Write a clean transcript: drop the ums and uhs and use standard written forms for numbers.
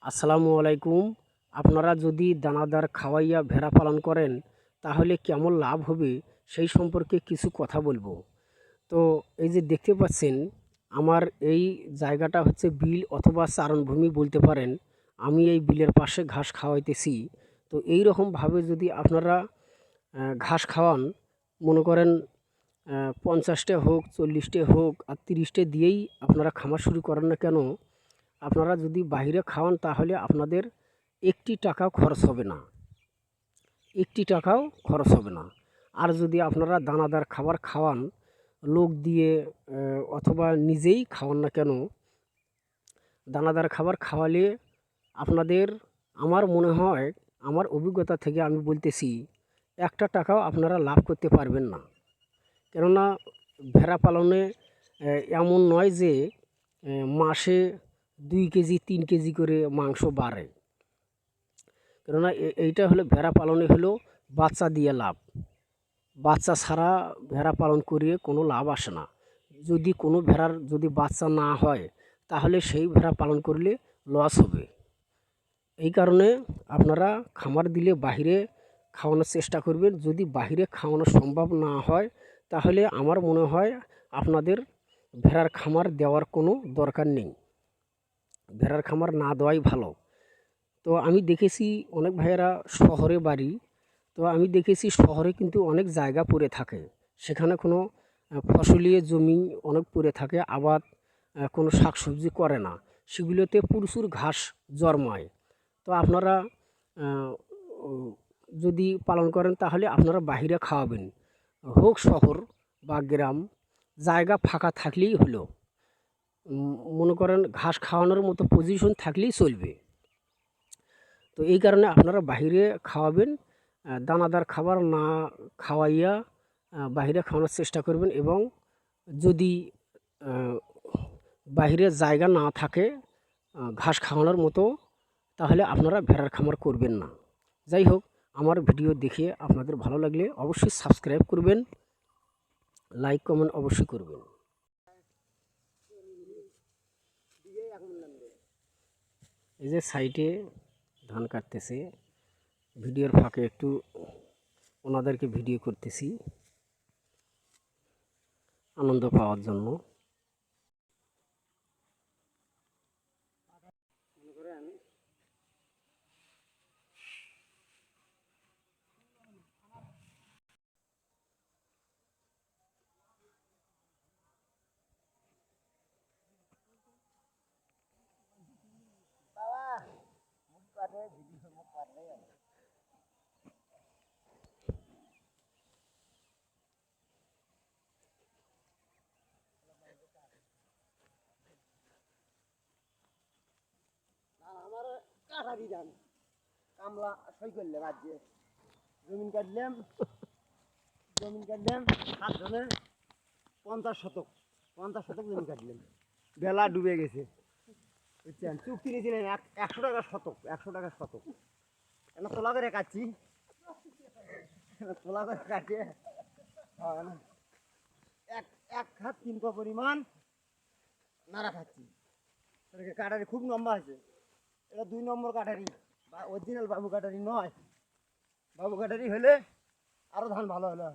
আসসালামু আলাইকুম। আপনারা যদি দানাদার খাওয়াইয়া ভেড়া পালন করেন তাহলে কেমন লাভ হবে সেই সম্পর্কে কিছু কথা বলবো। তো এই যে দেখতে পাচ্ছেন, আমার এই জায়গাটা হচ্ছে বিল অথবা চারণভূমি বলতে পারেন। আমি এই বিলের পাশে ঘাস খাওয়াইতেছি। তো এই রকমভাবে যদি আপনারা ঘাস খাওয়ান, মনে করেন 50টা হোক, 40টে হোক আর 30টে দিয়েই আপনারা খামার শুরু করেন না কেন, আপনারা যদি বাইরে খাওয়ান তাহলে আপনাদের একটি টাকাও খরচ হবে না, একটি টাকাও খরচ হবে না। আর যদি আপনারা দানাদার খাবার খাওয়ান লোক দিয়ে, অথবা নিজেই খাওয়ান না কেন, দানাদার খাবার খাওয়ালে আপনাদের, আমার মনে হয়, আমার অভিজ্ঞতা থেকে আমি বলতেছি, একটা টাকাও আপনারা লাভ করতে পারবেন না। কেননা ভেড়া পালনে এমন নয় যে মাসে 2 কেজি 3 কেজি করে মাংস বাড়ে। কেননা এইটা হলো ভেড়া পালনে হলো বাচ্চা দিয়ে লাভ। বাচ্চা ছাড়া ভেড়া পালন করিয়ে কোনো লাভ আসে না। যদি কোনো ভেড়ার যদি বাচ্চা না হয় তাহলে সেই ভেড়া পালন করলে লস হবে। এই কারণে আপনারা খামার দিলে বাহিরে খাওয়ানোর চেষ্টা করবেন। যদি বাহিরে খাওয়ানো সম্ভব না হয় তাহলে আমার মনে হয় আপনাদের ভেড়ার খামার দেওয়ার কোনো দরকার নেই, ভেড়ার খামার না দেওয়াই ভালো। তো আমি দেখেছি অনেক ভাইয়েরা শহরে বাড়ি, তো আমি দেখেছি শহরে কিন্তু অনেক জায়গা পড়ে থাকে, সেখানে কোনো ফসলীয় জমি অনেক পড়ে থাকে, আবাদ কোনো শাকসবজি করে না, সেগুলোতে প্রচুর ঘাস জন্মায়। তো আপনারা আহ, ও- যদি পালন করেন তাহলে আপনারা বাহিরে খাওয়াবেন, হোক শহর বা গ্রাম, জায়গা ফাঁকা থাকলেই হলো। মনে করেন ঘাস খাওয়ানোর মতো পজিশন থাকলেই চলবে। তো এই কারণে আপনারা বাহিরে খাওয়াবেন, দানাদার খাবার না খাওয়াইয়া বাহিরে খাওয়ানোর চেষ্টা করবেন। এবং যদি আহ, বাহিরে জায়গা না থাকে ঘাস খাওয়ানোর মতো, তাহলে আপনারা ভেড়ার খামার করবেন না। যাই হোক, আমার ভিডিও দেখে আপনাদের ভালো লাগলে অবশ্যই সাবস্ক্রাইব করবেন, লাইক কমেন্ট অবশ্যই করবেন। এই যে সাইডে ধান কাটতেছে, ভিডিওর ফাঁকে একটু ওনাদেরকে ভিডিও করতেছি আনন্দ পাওয়ার জন্য। আমার কাটারি ধান কামলা সই করলাম, আজকে জমিন কাটলাম, জমিন কাটলাম 7 জনে 50 শতক, 50 শতক জমি কাটলাম। বেলা ডুবে গেছে, বুঝছেন। চুক্তি নিয়েছিলেন 100 টাকা শতক, 100 টাকা শতক। এনে তোলা করে কাটছি, তোলা করে কাটে এক এক হাত 3 পা পরিমাণ নাড়া খাচ্ছি। কাটারি খুব লম্বা আছে, এটা 2 নম্বর কাটারি, অরিজিনাল বাবু কাটারি নয়। বাবু কাটারি হলে আরো ধান ভালো হলো।